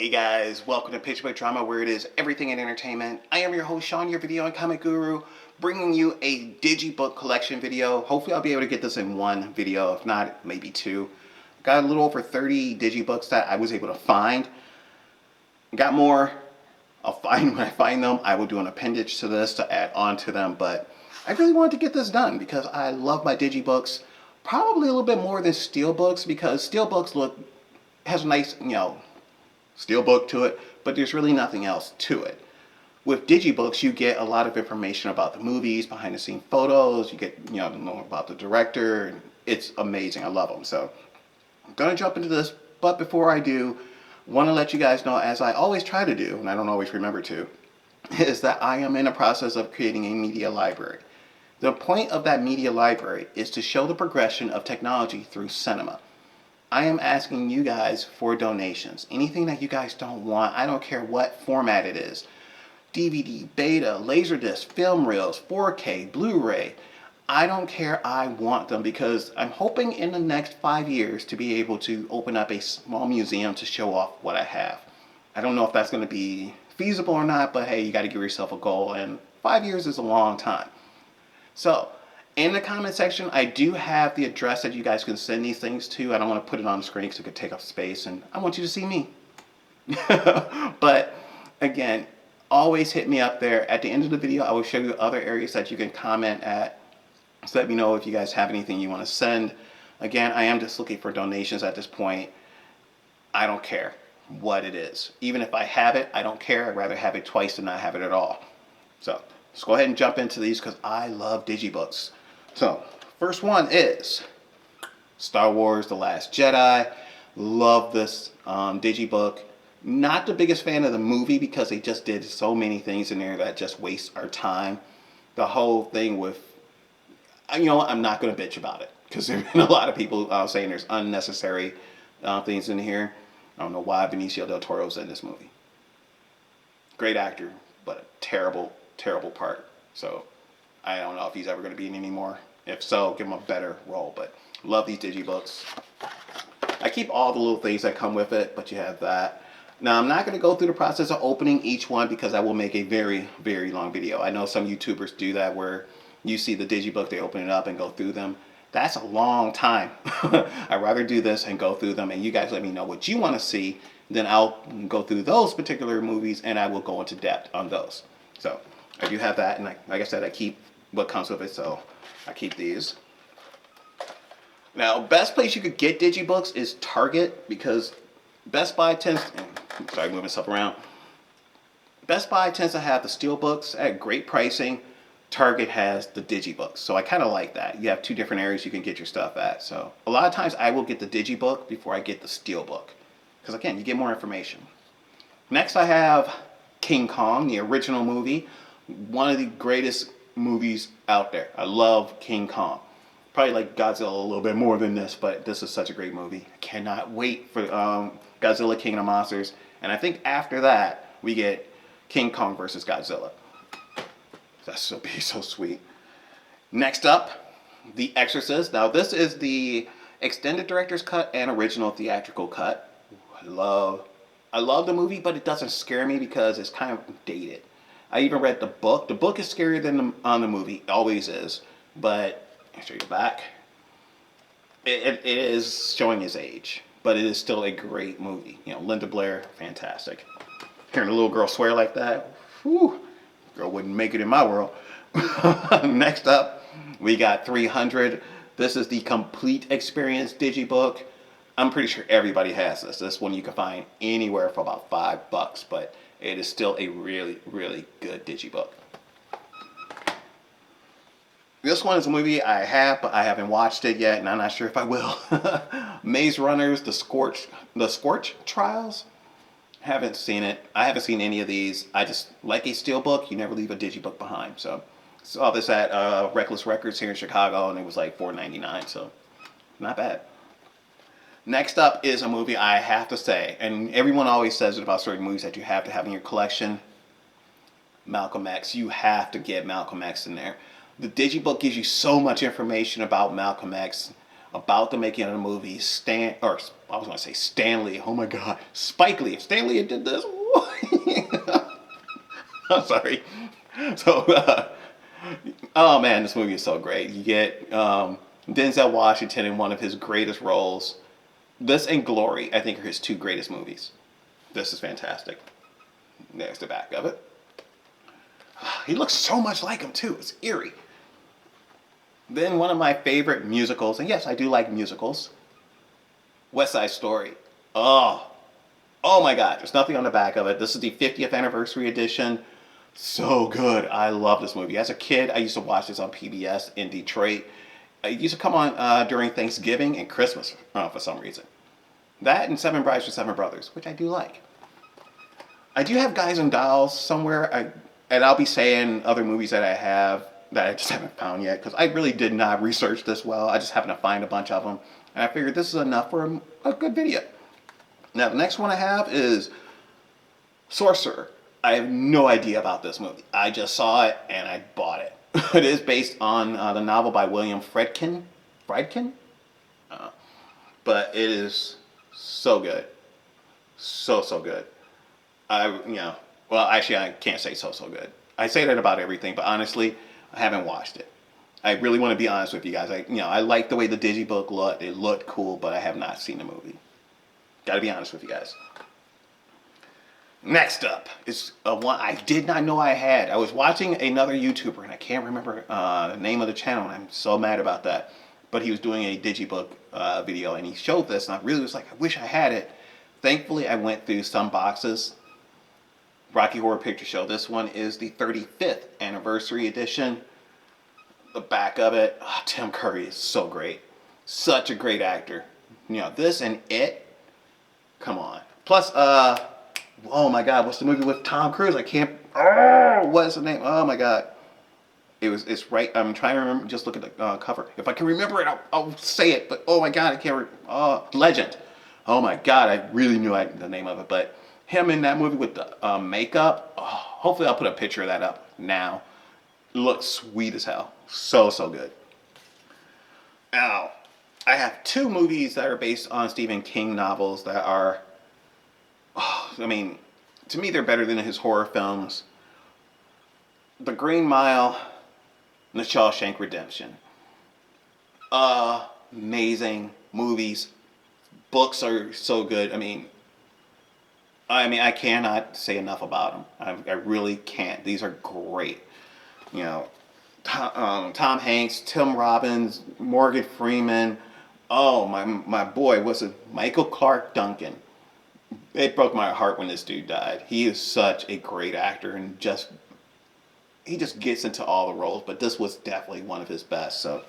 Hey guys, welcome to Pitchbook Drama, where it is everything in entertainment. I am your host, Sean, your video and comic guru, bringing you a Digi-Book collection video. Hopefully I'll be able to get this in one video, if not, maybe two. Got a little over 30 Digi-Books that I was able to find. Got more. I'll find when I find them. I will do an appendage to this to add on to them, but I really wanted to get this done because I love my Digi-Books. Probably a little bit more than steelbooks, because steelbooks has a nice, steelbook to it, but there's really nothing else to it. With Digibooks, you get a lot of information about the movies, behind the scene photos, you get, to know about the director. It's amazing. I love them. So I'm going to jump into this, but before I do, want to let you guys know, as I always try to do, and I don't always remember to, is that I am in the process of creating a media library. The point of that media library is to show the progression of technology through cinema. I am asking you guys for donations. Anything that you guys don't want, I don't care what format it is. DVD, beta, Laserdisc, film reels, 4K, Blu-ray. I don't care, I want them, because I'm hoping in the next 5 years to be able to open up a small museum to show off what I have. I don't know if that's going to be feasible or not, but hey, you got to give yourself a goal, and 5 years is a long time. So, in the comment section, I do have the address that you guys can send these things to. I don't want to put it on the screen because it could take up space, and I want you to see me. But again, always hit me up there. At the end of the video, I will show you other areas that you can comment at. So let me know if you guys have anything you want to send. Again, I am just looking for donations at this point. I don't care what it is. Even if I have it, I don't care. I'd rather have it twice than not have it at all. So let's go ahead and jump into these because I love Digibooks. So, first one is Star Wars The Last Jedi. Love this Digibook. Not the biggest fan of the movie because they just did so many things in there that just waste our time. The whole thing with, I'm not going to bitch about it because there have been a lot of people saying there's unnecessary things in here. I don't know why Benicio del Toro's in this movie. Great actor, but a terrible, terrible part. So I don't know if he's ever going to be in any more. If so, give him a better role. But love these Digibooks. I keep all the little things that come with it, but you have that. Now, I'm not going to go through the process of opening each one because I will make a very, very long video. I know some YouTubers do that where you see the Digibook, they open it up and go through them. That's a long time. I'd rather do this and go through them, and you guys let me know what you want to see. Then I'll go through those particular movies, and I will go into depth on those. So I do have that, and like I said, I keep what comes with it, so I keep these. Now, best place you could get Digibooks is Target, because Best Buy tends, sorry, moving stuff around. Best Buy tends to have the steelbooks at great pricing. Target has the Digibooks, so I kind of like that. You have two different areas you can get your stuff at. So a lot of times I will get the Digibook before I get the steelbook, because again, you get more information. Next, I have King Kong, the original movie. One of the greatest movies out there. I love King Kong. Probably like Godzilla a little bit more than this, but this is such a great movie. I cannot wait for Godzilla King of the Monsters. And I think after that, we get King Kong versus Godzilla. That's so big, so sweet. Next up, The Exorcist. Now this is the extended director's cut and original theatrical cut. I love the movie, but it doesn't scare me because it's kind of dated. I even read the book. The book is scarier than the movie. It always is. But, I'll show you the back. It is showing his age. But it is still a great movie. Linda Blair, fantastic. Hearing a little girl swear like that, whew, girl wouldn't make it in my world. Next up, we got 300. This is the complete experience Digibook. I'm pretty sure everybody has this. This one you can find anywhere for about $5, but it is still a really, really good Digibook. This one is a movie I have, but I haven't watched it yet, and I'm not sure if I will. Maze Runners, The Scorch Trials. Haven't seen it. I haven't seen any of these. I just like a steelbook. You never leave a Digibook behind. So saw this at Reckless Records here in Chicago, and it was like $4.99, so not bad. Next up is a movie I have to say, and everyone always says it about certain movies that you have to have in your collection. Malcolm X. You have to get Malcolm X in there. The Digibook gives you so much information about Malcolm X. about the making of the movie. I was going to say Stanley. Oh my God, Spike Lee. If Stanley had did this, I'm sorry. So, oh man, this movie is so great. You get Denzel Washington in one of his greatest roles. This and Glory, I think, are his two greatest movies. This is fantastic. There's the back of it. He looks so much like him too. It's eerie. Then one of my favorite musicals, and yes, I do like musicals, West Side Story. Oh my God, there's nothing on the back of it. This is the 50th anniversary edition. So good. I love this movie. As a kid, I used to watch this on PBS in Detroit. It used to come on during Thanksgiving and Christmas for some reason. That and Seven Brides for Seven Brothers, which I do like. I do have Guys and Dolls somewhere, and I'll be saying other movies that I have that I just haven't found yet, because I really did not research this well. I just happened to find a bunch of them, and I figured this is enough for a good video. Now, the next one I have is Sorcerer. I have no idea about this movie. I just saw it, and I bought it. It is based on the novel by William Friedkin. But it is so good. So good. Well, actually, I can't say so good. I say that about everything, but honestly, I haven't watched it. I really want to be honest with you guys. I like the way the Digibook looked. It looked cool, but I have not seen the movie. Got to be honest with you guys. Next up is one I did not know I had. I was watching another YouTuber, and I can't remember the name of the channel, and I'm so mad about that. But he was doing a Digibook video, and he showed this, and I really was like, I wish I had it. Thankfully, I went through some boxes. Rocky Horror Picture Show. This one is the 35th anniversary edition. The back of it, Tim Curry is so great. Such a great actor. This and It, come on. Plus, oh my God, what's the movie with Tom Cruise? What's the name? Oh my God. It's right, I'm trying to remember, just look at the cover. If I can remember it, I'll say it, but oh my God, I can't Legend. Oh my God, I really knew the name of it, but him in that movie with the makeup, hopefully I'll put a picture of that up now. Looks sweet as hell. So good. Now, I have two movies that are based on Stephen King novels that are, to me they're better than his horror films. The Green Mile and The Shawshank Redemption. Amazing movies. Books are so good. I cannot say enough about them. I really can't. These are great. Tom Hanks, Tim Robbins, Morgan Freeman. Oh, my boy, what's it? Michael Clark Duncan. It broke my heart when this dude died. He is such a great actor, and he just gets into all the roles, but this was definitely one of his best. So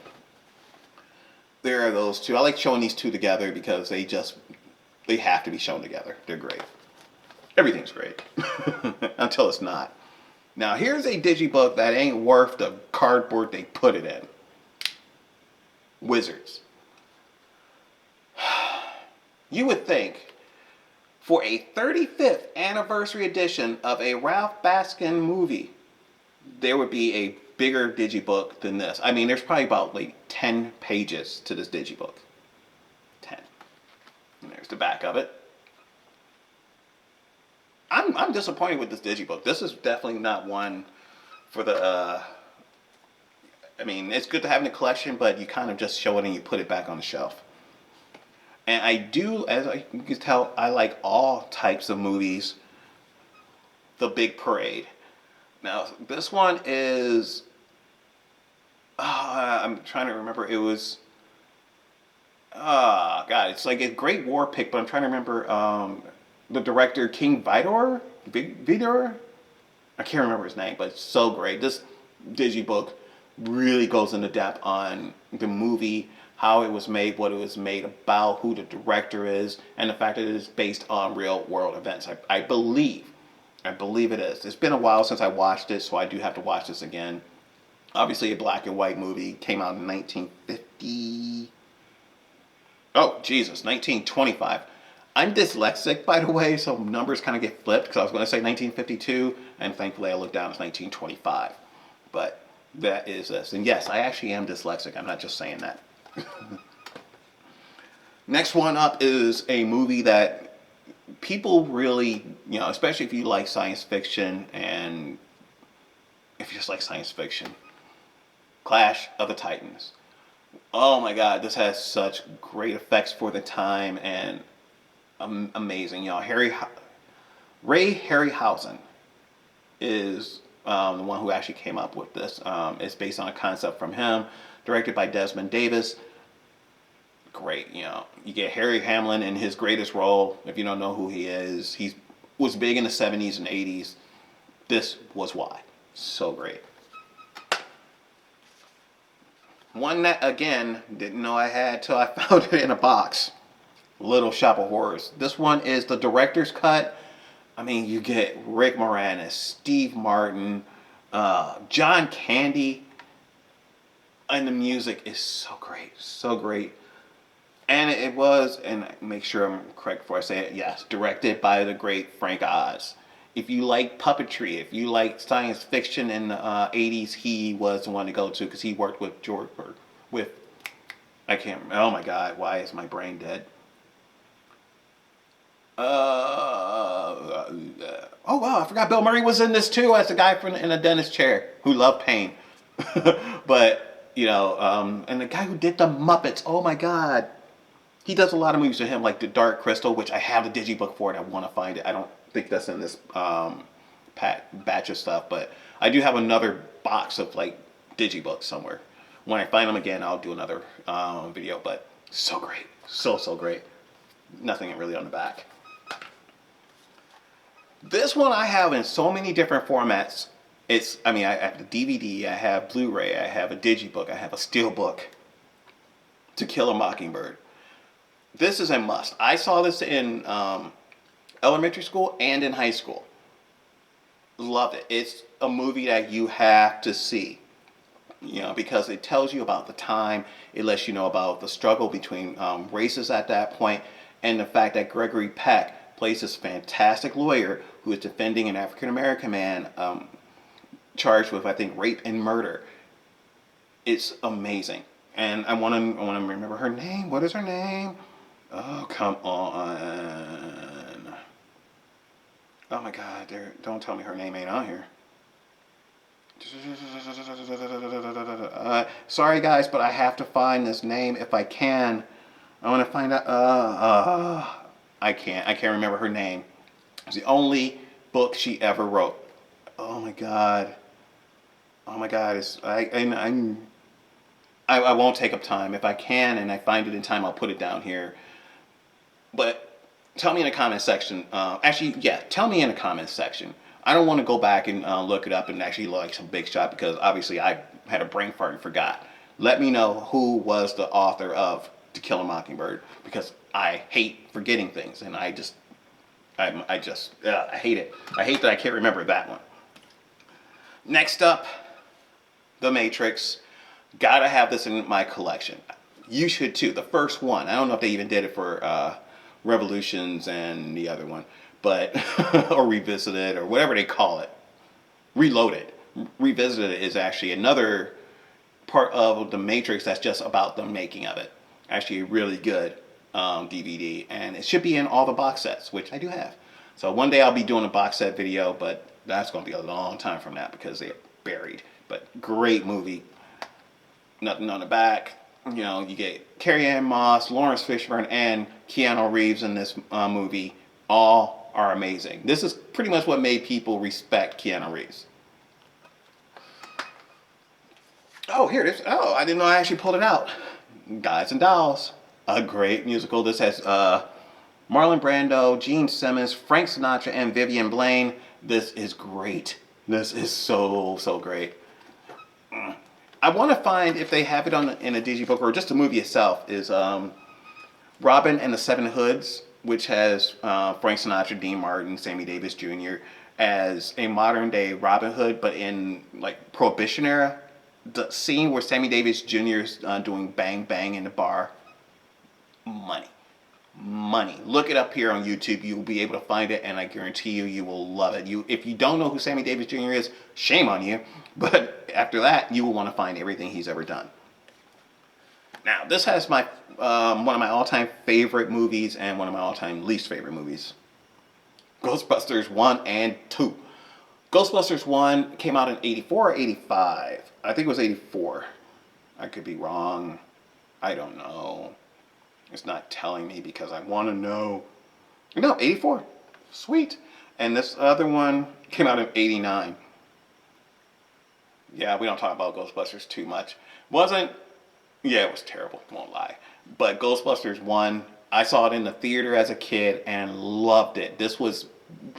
there are those two. I like showing these two together because they have to be shown together. They're great. Everything's great until it's not. Now here's a Digibook that ain't worth the cardboard they put it in. Wizards. You would think for a 35th anniversary edition of a Ralph Baskin movie, there would be a bigger Digibook than this. There's probably about 10 pages to this Digibook. 10. And there's the back of it. I'm disappointed with this Digibook. This is definitely not one for the, it's good to have in the collection, but you kind of just show it and you put it back on the shelf. And I do, as you can tell, I like all types of movies. The Big Parade. Now, this one is, I'm trying to remember, it was, God, it's like a great war pick, but I'm trying to remember the director, King Vidor? I can't remember his name, but it's so great. This Digibook really goes into depth on the movie, how it was made, what it was made about, who the director is, and the fact that it is based on real world events. I believe it is. It's been a while since I watched it, so I do have to watch this again. Obviously a black and white movie, came out in 1950. Oh, Jesus, 1925. I'm dyslexic, by the way, so numbers kind of get flipped, because I was going to say 1952, and thankfully I looked down, it's 1925. But that is this. And yes, I actually am dyslexic. I'm not just saying that. Next one up is a movie that people really, especially if you like science fiction and if you just like science fiction, Clash of the Titans. Oh my God, this has such great effects for the time and amazing. Ray Harryhausen is the one who actually came up with this. It's based on a concept from him, directed by Desmond Davis. Great, you get Harry Hamlin in his greatest role. If you don't know who he is, he was big in the 70s and 80s. This was why. So great. One that, again, didn't know I had till I found it in a box. Little Shop of Horrors. This one is the director's cut. I mean, you get Rick Moranis, Steve Martin, John Candy, and the music is so great, so great. And it was, and make sure I'm correct before I say it, yes, directed by the great Frank Oz. If you like puppetry, if you like science fiction in the 80s, he was the one to go to because he worked with I can't remember. Oh my God, why is my brain dead? Oh wow, I forgot Bill Murray was in this too as the guy in a dentist chair who loved pain. But, and the guy who did the Muppets, oh my God. He does a lot of movies with him, like The Dark Crystal, which I have the Digibook for it. I want to find it. I don't think that's in this batch of stuff, but I do have another box of like Digibooks somewhere. When I find them again, I'll do another video, but so great. So great. Nothing really on the back. This one I have in so many different formats. I have the DVD, I have Blu-ray, I have a Digibook, I have a steelbook. To Kill a Mockingbird. This is a must. I saw this in elementary school and in high school. Loved it. It's a movie that you have to see. Because it tells you about the time. It lets you know about the struggle between races at that point, and the fact that Gregory Peck plays this fantastic lawyer who is defending an African American man charged with, I think, rape and murder. It's amazing, and I want to remember her name. What is her name? Oh, come on! Oh my God! Don't tell me her name ain't on here. Sorry guys, but I have to find this name if I can. I want to find out. I can't remember her name. It's the only book she ever wrote. Oh my God. Oh my God. I won't take up time. If I can and I find it in time, I'll put it down here. But tell me in the comments section. Tell me in the comments section. I don't want to go back and look it up and actually like some big shot because obviously I had a brain fart and forgot. Let me know who was the author of To Kill a Mockingbird because I hate forgetting things and I hate it. I hate that I can't remember that one. Next up, The Matrix. Gotta have this in my collection. You should too. The first one. I don't know if they even did it for Revolutions and the other one, but or Revisited or whatever they call it. Reloaded. Revisited is actually another part of The Matrix that's just about the making of it. Actually, a really good DVD, and it should be in all the box sets, which I do have. So one day I'll be doing a box set video, but that's going to be a long time from that because they're buried. But great movie. Nothing on the back. You get Carrie-Anne Moss, Lawrence Fishburne, and Keanu Reeves in this movie. All are amazing. This is pretty much what made people respect Keanu Reeves. Oh, here it is. Oh, I didn't know I actually pulled it out. Guys and Dolls. A great musical. This has Marlon Brando, Gene Simmons, Frank Sinatra, and Vivian Blaine. This is great. This is so great. I want to find if they have it in a Digibook or just the movie itself. Is Robin and the Seven Hoods, which has Frank Sinatra, Dean Martin, Sammy Davis Jr. as a modern day Robin Hood, but in like Prohibition era. The scene where Sammy Davis Jr. is doing Bang Bang in the bar. Money. Look it up here on YouTube. You will be able to find it, and I guarantee you will love it. If you don't know who Sammy Davis Jr. is, shame on you. But after that, you will want to find everything he's ever done. Now, this has my one of my all-time favorite movies and one of my all-time least favorite movies. Ghostbusters 1 and 2. Ghostbusters 1 came out in 84 or 85. I think it was 84. I could be wrong. I don't know. It's not telling me because I want to know. No, 84. Sweet. And this other one came out in 89. Yeah, we don't talk about Ghostbusters too much. Yeah, it was terrible, won't lie. But Ghostbusters 1, I saw it in the theater as a kid and loved it. This was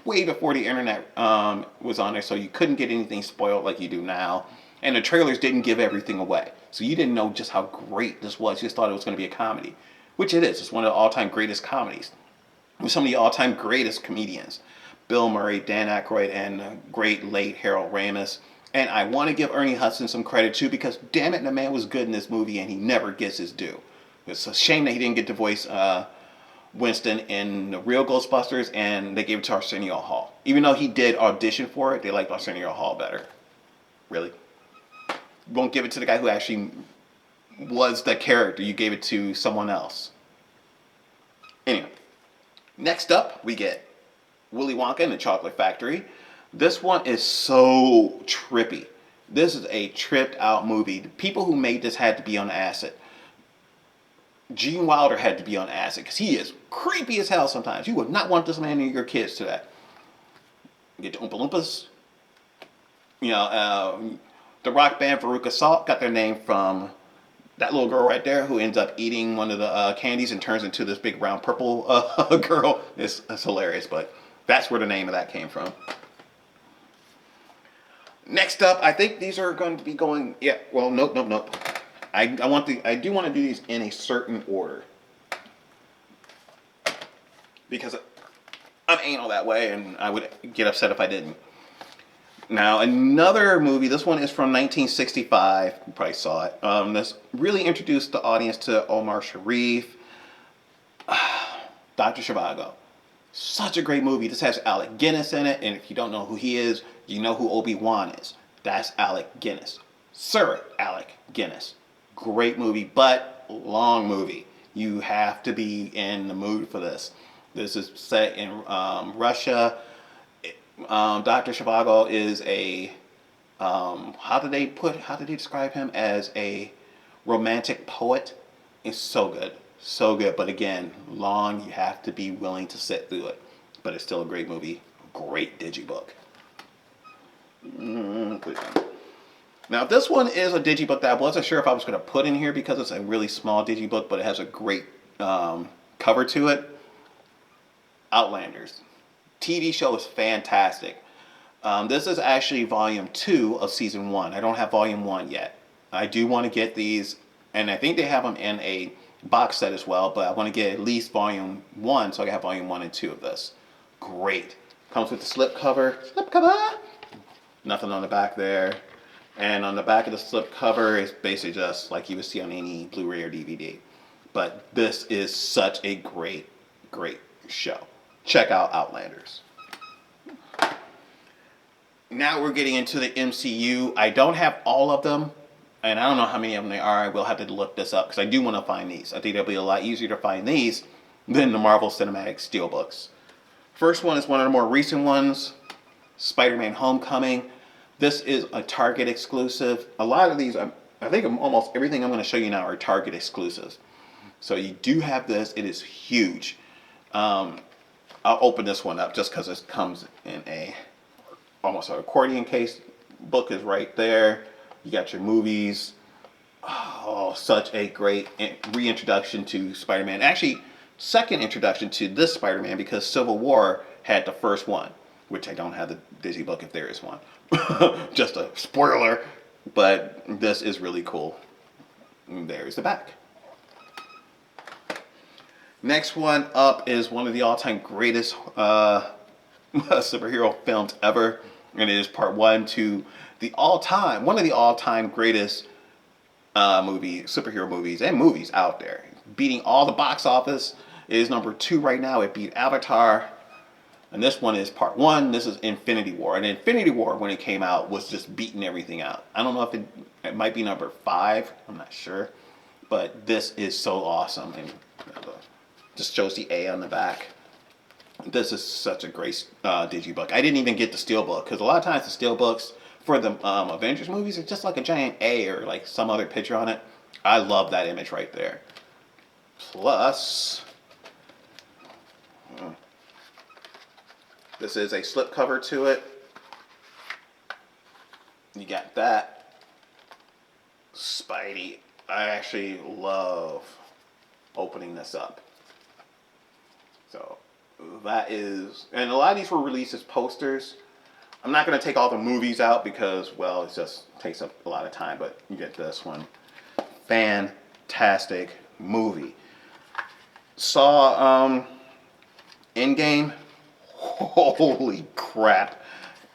way before the internet was on there, so you couldn't get anything spoiled like you do now. And the trailers didn't give everything away. So you didn't know just how great this was. You just thought it was going to be a comedy, which it is. It's one of the all-time greatest comedies with some of the all-time greatest comedians. Bill Murray, Dan Aykroyd, and the great late Harold Ramis. And I want to give Ernie Hudson some credit too, because damn it, the man was good in this movie and he never gets his due. It's a shame that he didn't get to voice Winston in the real Ghostbusters, and they gave it to Arsenio Hall. Even though he did audition for it, they liked Arsenio Hall better. Really? You won't give it to the guy who actually was the character. You gave it to someone else. Anyway, next up we get Willy Wonka and the Chocolate Factory. This one is so trippy. This is a tripped out movie. The people who made this had to be on acid. Gene Wilder had to be on acid because he is creepy as hell sometimes. You would not want this man near your kids today. You get the Oompa Loompas. You know, the rock band Veruca Salt got their name from that little girl right there who ends up eating one of the candies and turns into this big round purple girl. It's hilarious, but that's where the name of that came from. Next up, I think these are going to be going. Yeah, well, nope. I do want to do these in a certain order because I'm anal that way, and I would get upset if I didn't. Now, another movie. This one is from 1965. You probably saw it. This really introduced the audience to Omar Sharif, Dr. Zhivago. Such a great movie. This has Alec Guinness in it, and if you don't know who he is, you know who Obi-Wan is. That's Alec Guinness. Sir Alec Guinness. Great movie, but long movie. You have to be in the mood for this. This is set in Russia. Dr. Zhivago is a how did they describe him as a romantic poet? It's so good. But again, long. You have to be willing to sit through it. But it's still a great movie. Great Digibook. Now this one is a Digibook that I wasn't sure if I was going to put in here because it's a really small Digibook, but it has a great cover to it. Outlanders. TV show is fantastic. This is actually volume 2 of season 1. I don't have volume 1 yet. I do want to get these, and I think they have them in a box set as well, but I want to get at least volume 1 so I can have volume 1 and 2 of this. Great. Comes with the slip cover. Nothing on the back there. And on the back of the slip cover is basically just like you would see on any Blu-ray or DVD. But this is such a great show. Check out Outlanders. Now we're getting into the MCU. I don't have all of them, and I don't know how many of them there are. I will have to look this up because I do want to find these. I think it'll be a lot easier to find these than the Marvel Cinematic Steelbooks. First one is one of the more recent ones, Spider-Man Homecoming. This is a Target exclusive. A lot of these, I think almost everything I'm going to show you now are Target exclusives. So you do have this. It is huge. I'll open this one up just because it comes in almost an accordion case. Book is right there. You got your movies. Oh, such a great reintroduction to Spider-Man. Actually, second introduction to this Spider-Man because Civil War had the first one, which I don't have the Digibook if there is one. Just a spoiler, but this is really cool. And there's the back. Next one up is one of the all-time greatest superhero films ever, and it is part 1 to one of the all-time greatest superhero movies and movies out there. Beating all the box office. It is number 2 right now. It beat Avatar. And this one is part 1. This is Infinity War. And Infinity War, when it came out, was just beating everything out. I don't know if it might be number 5. I'm not sure. but this is so awesome. And just shows the A on the back. This is such a great Digibook. I didn't even get the steelbook because a lot of times the steelbooks for the Avengers movies are just like a giant A or like some other picture on it. I love that image right there. Plus, this is a slip cover to it. You got that. Spidey. I actually love opening this up. So that is, and a lot of these were released as posters. I'm not going to take all the movies out because, well, it just takes up a lot of time, but you get this one. Fantastic movie. Saw Endgame. Holy crap.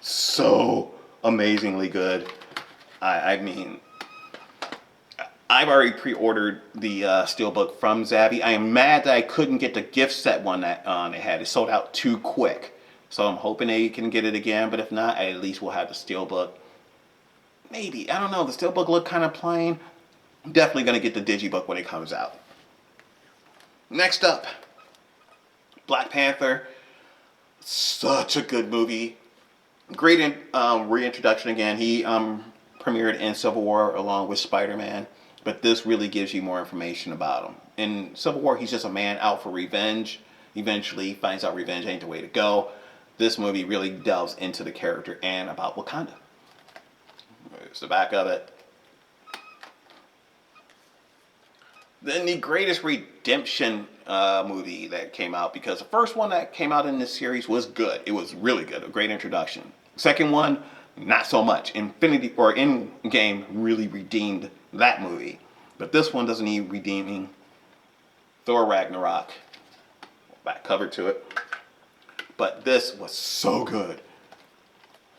So amazingly good. I mean, I've already pre-ordered the steelbook from Zabby. I am mad that I couldn't get the gift set one that they had. It sold out too quick. So I'm hoping they can get it again, but if not, I at least will have the steelbook. Maybe. I don't know. The steelbook looked kind of plain. I'm definitely going to get the Digibook when it comes out. Next up, Black Panther. Such a good movie. Great reintroduction again. He premiered in Civil War along with Spider-Man. But this really gives you more information about him. In Civil War, he's just a man out for revenge. Eventually, he finds out revenge ain't the way to go. This movie really delves into the character and about Wakanda. There's the back of it. Then the greatest redemption movie that came out, because the first one that came out in this series was good. It was really good, a great introduction. Second one, not so much. Infinity or Endgame really redeemed that movie, but this one doesn't need redeeming. Thor Ragnarok, back cover to it. But this was so good,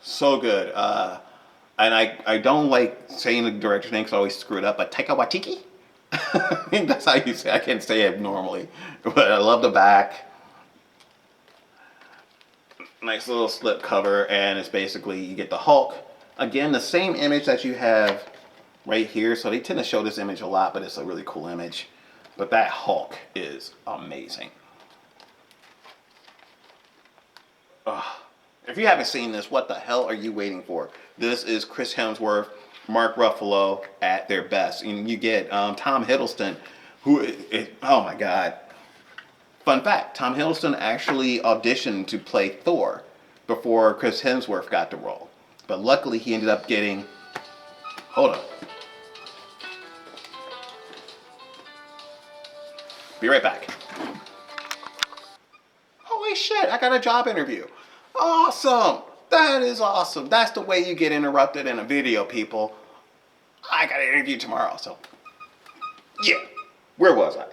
so good. And I don't like saying the director's name because I always screw it up. But Taika Waititi. I think that's how you say it. I can't say it normally, but I love the back. Nice little slip cover, and it's basically you get the Hulk. Again, the same image that you have right here. So they tend to show this image a lot, but it's a really cool image. But that Hulk is amazing. If you haven't seen this, what the hell are you waiting for? This is Chris Hemsworth, Mark Ruffalo at their best. And you get Tom Hiddleston, who is, oh my God. Fun fact, Tom Hiddleston actually auditioned to play Thor before Chris Hemsworth got the role. But luckily he ended up getting, hold on. Be right back. Holy shit, I got a job interview. Awesome. That is awesome. That's the way you get interrupted in a video, people. I got an interview tomorrow, so yeah. Where was I?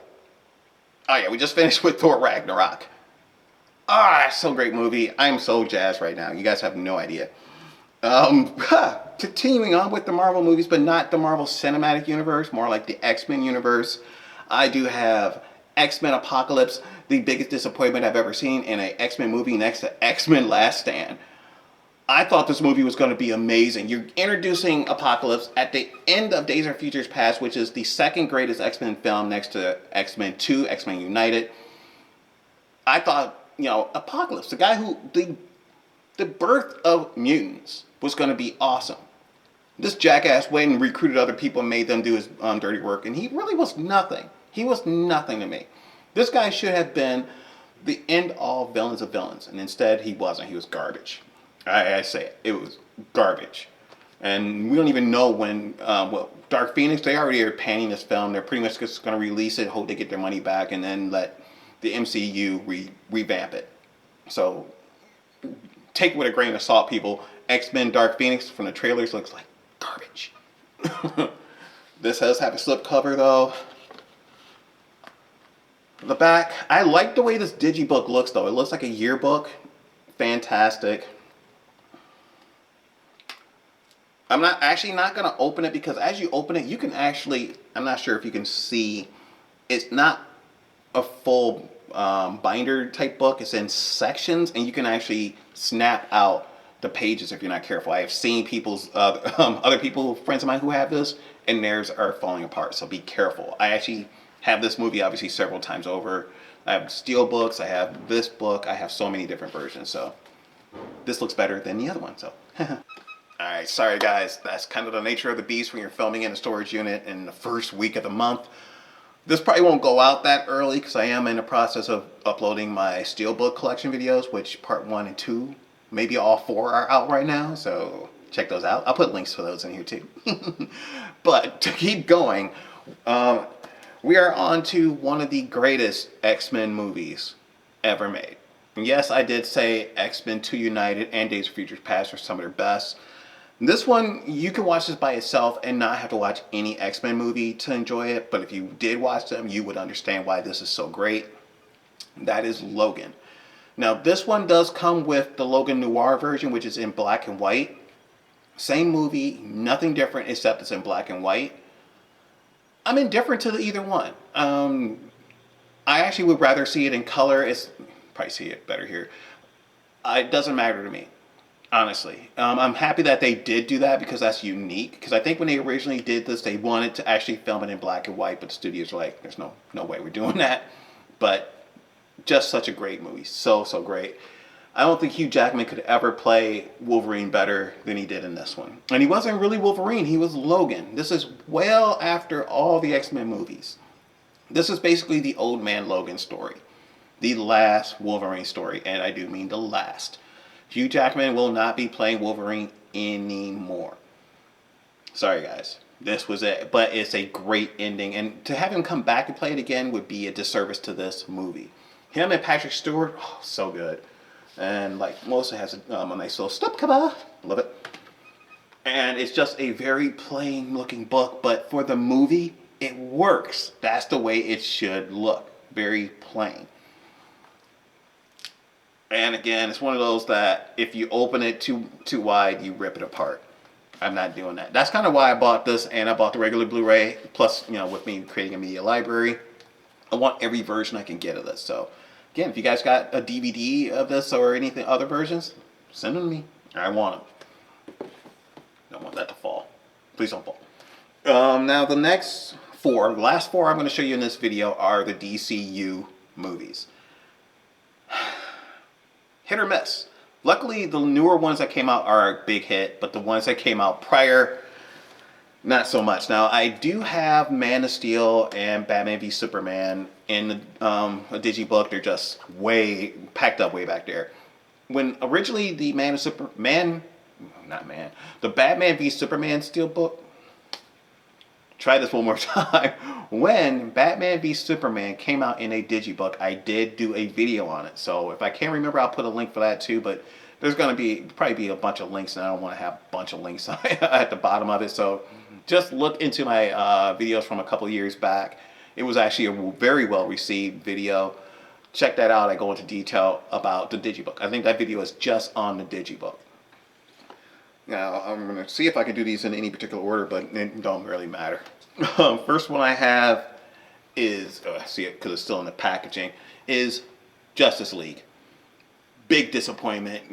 Oh yeah, we just finished with Thor Ragnarok. So great movie. I'm so jazzed right now. You guys have no idea. Continuing on with the Marvel movies, but not the Marvel Cinematic Universe, more like the X-Men universe. I do have X-Men Apocalypse, the biggest disappointment I've ever seen in an X-Men movie next to X-Men Last Stand. I thought this movie was going to be amazing. You're introducing Apocalypse at the end of Days of Futures Past, which is the second greatest X-Men film next to X-Men 2, X-Men United. I thought, Apocalypse, the guy who, the birth of mutants was going to be awesome. This jackass went and recruited other people and made them do his dirty work, and he really was nothing. He was nothing to me. This guy should have been the end-all villains of villains, and instead he wasn't. He was garbage. I say it. It was garbage. And we don't even know when, Dark Phoenix, they already are panning this film. They're pretty much just going to release it, hope they get their money back, and then let the MCU revamp it. So take it with a grain of salt, people. X-Men Dark Phoenix from the trailers looks like garbage. This does have a slip cover, though. The back, I like the way this Digibook looks, though. It looks like a yearbook. Fantastic. I'm not going to open it because as you open it, you can actually, I'm not sure if you can see, it's not a full binder type book. It's in sections, and you can actually snap out the pages if you're not careful. I have seen other people, friends of mine who have this, and theirs are falling apart. So be careful. I actually have this movie obviously several times over. I have steelbooks, I have this book, I have so many different versions. So this looks better than the other one. So. Alright, sorry guys, that's kind of the nature of the beast when you're filming in a storage unit in the first week of the month. This probably won't go out that early because I am in the process of uploading my steelbook collection videos, which part 1 and 2, maybe all 4 are out right now, so check those out. I'll put links for those in here too. But to keep going, we are on to one of the greatest X-Men movies ever made. And yes, I did say X-Men 2 United and Days of Future Past are some of their best. This one, you can watch this by itself and not have to watch any X-Men movie to enjoy it. But if you did watch them, you would understand why this is so great. That is Logan. Now, this one does come with the Logan Noir version, which is in black and white. Same movie, nothing different except it's in black and white. I'm indifferent to either one. I actually would rather see it in color. It's probably see it better here. It doesn't matter to me. Honestly, I'm happy that they did do that because that's unique. Because I think when they originally did this, they wanted to actually film it in black and white, but the studios were like, "There's no way we're doing that." But just such a great movie, so great. I don't think Hugh Jackman could ever play Wolverine better than he did in this one. And he wasn't really Wolverine; he was Logan. This is well after all the X-Men movies. This is basically the old man Logan story, the last Wolverine story, and I do mean the last. Hugh Jackman will not be playing Wolverine anymore. Sorry guys, this was it. But it's a great ending, and to have him come back and play it again would be a disservice to this movie. Him and Patrick Stewart, oh, so good. And like Melissa has a nice little stop cover, love it. And it's just a very plain looking book, but for the movie, it works. That's the way it should look, very plain. And again, it's one of those that if you open it too wide, you rip it apart. I'm not doing that. That's kind of why I bought this, and I bought the regular Blu-ray. Plus, you know, with me creating a media library, I want every version I can get of this. So, again, if you guys got a DVD of this or anything other versions, send them to me. I want them. Don't want that to fall. Please don't fall. Now, the last 4 I'm going to show you in this video are the DCU movies. Hit or miss. Luckily, the newer ones that came out are a big hit, but the ones that came out prior, not so much. Now, I do have Man of Steel and Batman v Superman in a Digi-Book. They're just way packed up way back there. When originally the the Batman v Superman Steelbook, try this one more time. When Batman v Superman came out in a Digi-Book, I did do a video on it. So if I can't remember, I'll put a link for that too. But there's going to probably be a bunch of links, and I don't want to have a bunch of links at the bottom of it. So just look into my videos from a couple of years back. It was actually a very well received video. Check that out. I go into detail about the Digi-Book. I think that video is just on the Digi-Book. Now, I'm going to see if I can do these in any particular order, but it don't really matter. First one I have is, I see it because it's still in the packaging, is Justice League. Big disappointment.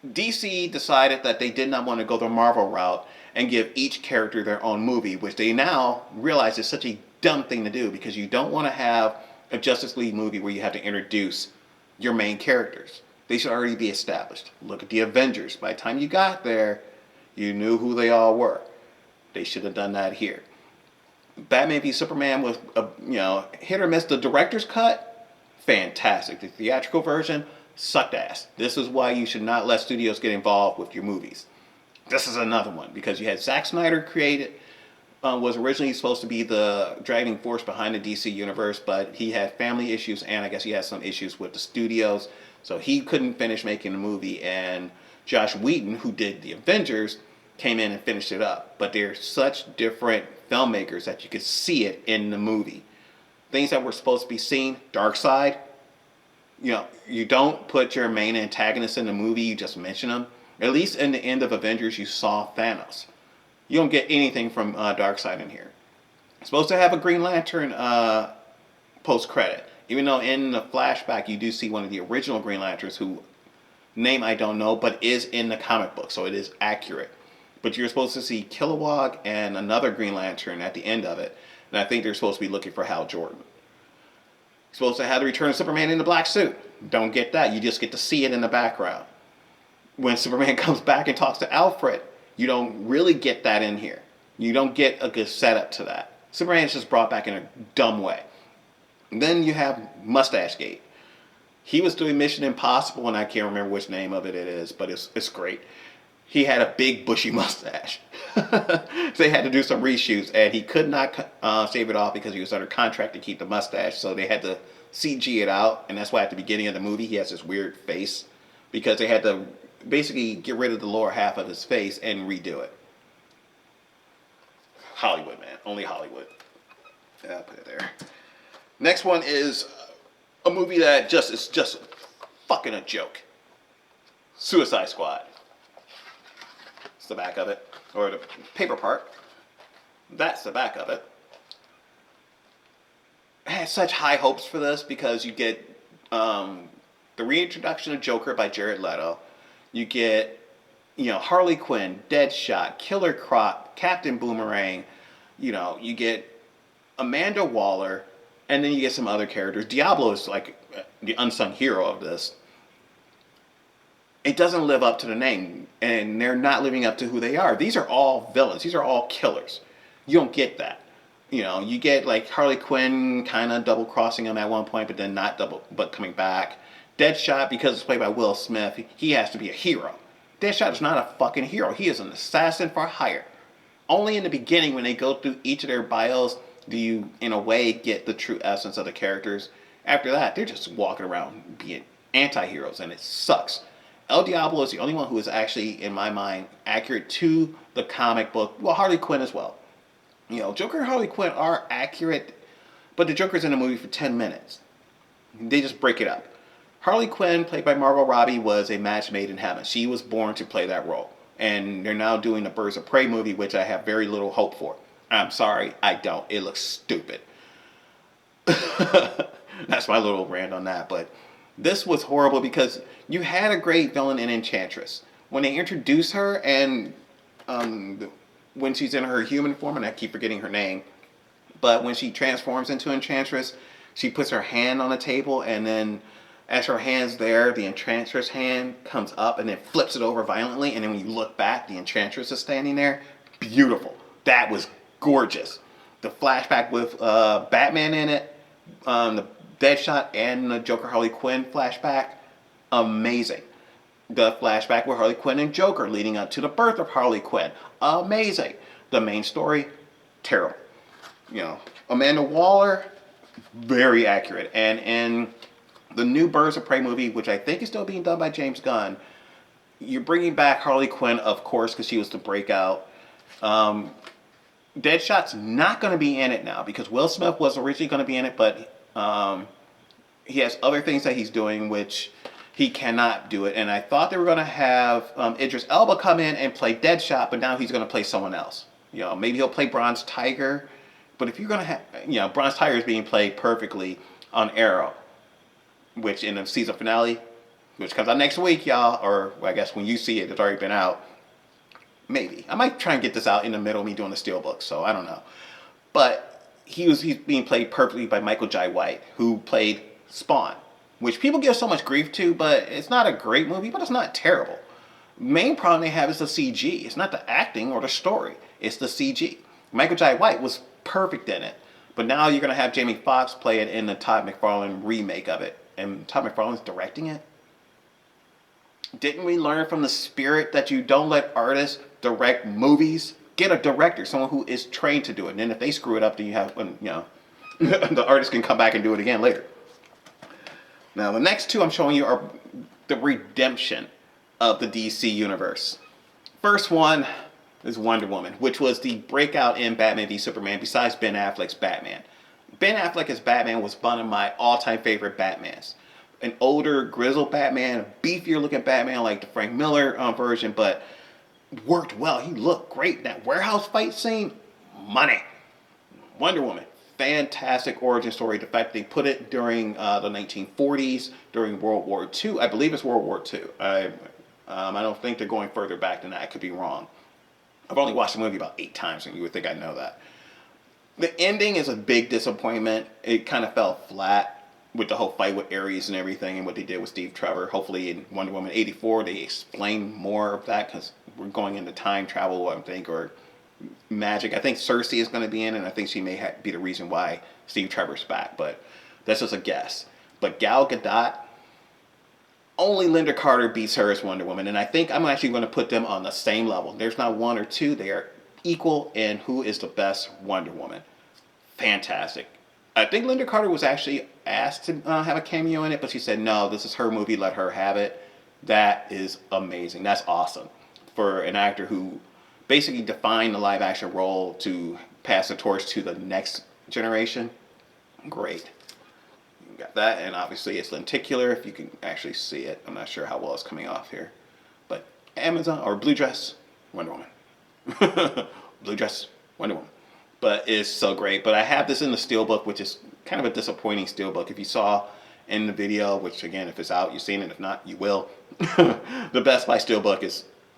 DC decided that they did not want to go the Marvel route and give each character their own movie, which they now realize is such a dumb thing to do because you don't want to have a Justice League movie where you have to introduce your main characters. They should already be established. Look at the Avengers. By the time you got there, you knew who they all were. They should have done that here. Batman v Superman was, hit or miss. The director's cut, fantastic. The theatrical version, sucked ass. This is why you should not let studios get involved with your movies. This is another one because you had Zack Snyder created, was originally supposed to be the driving force behind the DC universe, but he had family issues and I guess he had some issues with the studios. So he couldn't finish making the movie, and Josh Whedon, who did the Avengers, came in and finished it up. But they're such different filmmakers that you could see it in the movie. Things that were supposed to be seen, Darkseid, you don't put your main antagonist in the movie, you just mention them. At least in the end of Avengers, you saw Thanos. You don't get anything from Darkseid in here. It's supposed to have a Green Lantern post-credit. Even though in the flashback you do see one of the original Green Lanterns who name I don't know, but is in the comic book, so it is accurate. but you're supposed to see Kilowog and another Green Lantern at the end of it. And I think they're supposed to be looking for Hal Jordan. You're supposed to have the return of Superman in the black suit. Don't get that. You just get to see it in the background. When Superman comes back and talks to Alfred, you don't really get that in here. You don't get a good setup to that. Superman is just brought back in a dumb way. And then you have Mustache Gate. He was doing Mission Impossible, and I can't remember which name of it is, but it's great. He had a big bushy mustache. So they had to do some reshoots, and he could not shave it off because he was under contract to keep the mustache. So they had to CG it out, and that's why at the beginning of the movie he has this weird face, because they had to basically get rid of the lower half of his face and redo it. Hollywood, man. Only Hollywood. Yeah, I'll put it there. Next one is a movie that is just fucking a joke. Suicide Squad. It's the back of it. Or the paper part. That's the back of it. I had such high hopes for this because you get the reintroduction of Joker by Jared Leto. You get, Harley Quinn, Deadshot, Killer Croc, Captain Boomerang. You get Amanda Waller, and then you get some other characters. Diablo is like the unsung hero of this. It doesn't live up to the name, and they're not living up to who they are. These are all villains. These are all killers. You don't get that. You get like Harley Quinn kind of double crossing him at one point, but then not double, but coming back. Deadshot, because it's played by Will Smith, he has to be a hero. Deadshot is not a fucking hero. He is an assassin for hire. Only in the beginning, when they go through each of their bios, do you, in a way, get the true essence of the characters. After that, they're just walking around being anti-heroes, and it sucks. El Diablo is the only one who is actually, in my mind, accurate to the comic book. Well, Harley Quinn as well. Joker and Harley Quinn are accurate, but the Joker's in the movie for 10 minutes. They just break it up. Harley Quinn, played by Margot Robbie, was a match made in heaven. She was born to play that role. And they're now doing the Birds of Prey movie, which I have very little hope for. I'm sorry, I don't. It looks stupid. That's my little rant on that. But this was horrible because you had a great villain in Enchantress. When they introduce her and when she's in her human form, and I keep forgetting her name, but when she transforms into Enchantress, she puts her hand on the table, and then as her hand's there, the Enchantress hand comes up and then flips it over violently, and then when you look back, the Enchantress is standing there. Beautiful. That was gorgeous. The flashback with Batman in it, the Deadshot and the Joker Harley Quinn flashback, amazing. The flashback with Harley Quinn and Joker leading up to the birth of Harley Quinn, amazing. The main story, terrible. Amanda Waller, very accurate. And in the new Birds of Prey movie, which I think is still being done by James Gunn, you're bringing back Harley Quinn, of course, because she was the breakout. Deadshot's not going to be in it now because Will Smith was originally going to be in it, but he has other things that he's doing which he cannot do it. And I thought they were going to have Idris Elba come in and play Deadshot, but now he's going to play someone else. Maybe he'll play Bronze Tiger, but if you're going to have, Bronze Tiger is being played perfectly on Arrow, which in the season finale, which comes out next week, y'all, or I guess when you see it, it's already been out. Maybe. I might try and get this out in the middle of me doing the steelbook, so I don't know. But he's being played perfectly by Michael Jai White, who played Spawn, which people give so much grief to, but it's not a great movie, but it's not terrible. Main problem they have is the CG. It's not the acting or the story. It's the CG. Michael Jai White was perfect in it, but now you're going to have Jamie Foxx play it in the Todd McFarlane remake of it. And Todd McFarlane's directing it? Didn't we learn from The Spirit that you don't let artists direct movies? Get a director, someone who is trained to do it. And then if they screw it up, then you have, the artist can come back and do it again later. Now, the next two I'm showing you are the redemption of the DC universe. First one is Wonder Woman, which was the breakout in Batman v Superman besides Ben Affleck's Batman. Ben Affleck as Batman was one of my all-time favorite Batmans. An older, grizzled Batman, beefier looking Batman like the Frank Miller version, but worked well. He looked great. That warehouse fight scene, money. Wonder Woman, fantastic origin story. The fact they put it during the 1940s, during World War II. I believe it's World War II. I don't think they're going further back than that. I could be wrong. I've only watched the movie about 8 times, and you would think I know that. The ending is a big disappointment. It kind of fell flat with the whole fight with Ares and everything, and what they did with Steve Trevor. Hopefully in Wonder Woman 84 they explain more of that, because we're going into time travel, I think, or magic. I think Cersei is going to be in, and I think she may be the reason why Steve Trevor's back, but that's just a guess. But Gal Gadot, only Linda Carter beats her as Wonder Woman, and I think I'm actually going to put them on the same level. There's not one or two. They are equal in who is the best Wonder Woman. Fantastic. I think Linda Carter was actually asked to have a cameo in it, but she said, no, this is her movie, let her have it. That is amazing. That's awesome for an actor who basically defined the live action role to pass the torch to the next generation. Great. You got that, and obviously it's lenticular, if you can actually see it. I'm not sure how well it's coming off here. But Amazon, or Blue Dress, Wonder Woman. Blue Dress, Wonder Woman. But it's so great. But I have this in the steelbook, which is kind of a disappointing steelbook. If you saw in the video, which again, if it's out, you've seen it. If not, you will. The Best Buy steelbook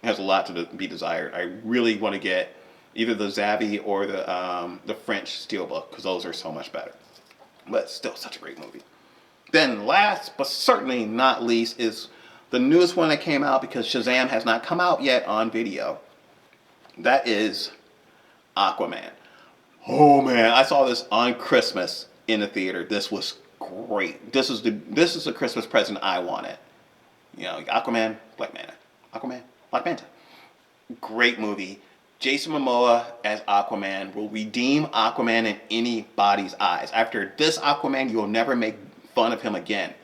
has a lot to be desired. I really want to get either the Zavi or the French steelbook, because those are so much better. But still, such a great movie. Then last, but certainly not least, is the newest one that came out, because Shazam has not come out yet on video. That is Aquaman. Oh man, I saw this on Christmas in the theater. This was great. This is the Christmas present I wanted. You know, Aquaman, Black Manta. Aquaman, Black Manta. Great movie. Jason Momoa as Aquaman will redeem Aquaman in anybody's eyes. After this Aquaman, you will never make fun of him again.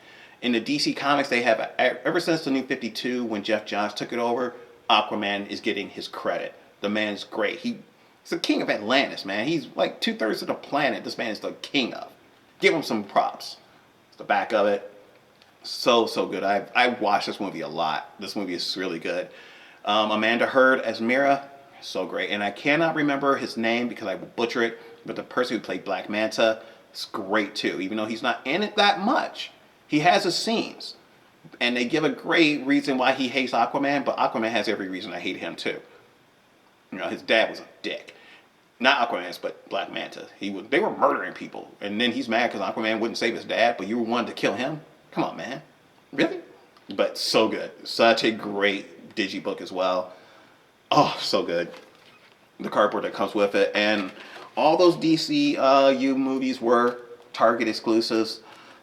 In the DC Comics, they have, ever since the New 52, when Jeff Johns took it over, Aquaman is getting his credit. The man's great. He's the king of Atlantis, man. He's like 2/3 of the planet this man is the king of. Give him some props. The back of it, so good. I watched this movie a lot. This movie is really good. Amanda Heard as Mira, so great. And I cannot remember his name because I will butcher it, but the person who played Black Manta is great too. Even though he's not in it that much, he has his scenes. And they give a great reason why he hates Aquaman, but Aquaman has every reason I hate him too. You know, his dad was a dick. Not Aquaman, but Black Manta. They were murdering people. And then he's mad because Aquaman wouldn't save his dad, but you wanted to kill him? Come on, man. Really? But so good. Such a great Digi-Book as well. Oh, so good. The cardboard that comes with it. And all those DCU movies were Target exclusives.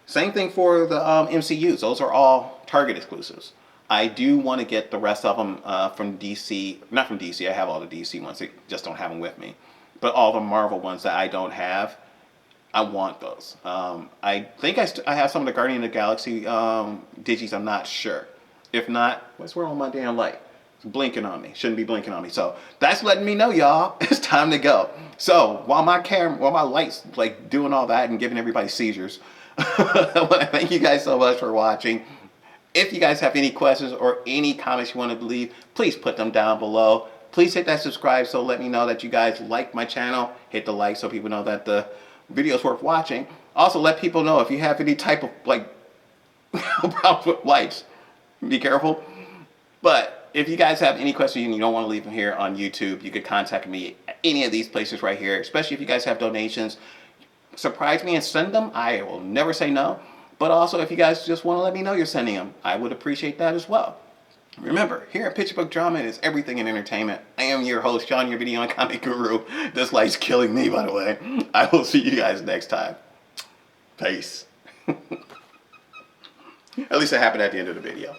Same thing for the MCUs. Those are all Target exclusives. I do want to get the rest of them from DC. Not from DC. I have all the DC ones. I just don't have them with me. But all the Marvel ones that I don't have, I want those. I think I have some of the Guardian of the Galaxy digis. I'm not sure. If not, what's wrong with my damn light? It's blinking on me. Shouldn't be blinking on me. So that's letting me know, y'all. It's time to go. So while my light's like doing all that and giving everybody seizures, I want to thank you guys so much for watching. If you guys have any questions or any comments you want to leave, please put them down below. Please hit that subscribe so let me know that you guys like my channel. Hit the like so people know that the video is worth watching. Also, let people know if you have any type of like problems with lights. Be careful. But if you guys have any questions and you don't want to leave them here on YouTube, you could contact me at any of these places right here, especially if you guys have donations. Surprise me and send them. I will never say no. But also, if you guys just want to let me know you're sending them, I would appreciate that as well. Remember, here at Picture Book Drama, it is everything in entertainment. I am your host, Sean, your video and comic guru. This light's killing me, by the way. I will see you guys next time. Peace. At least it happened at the end of the video.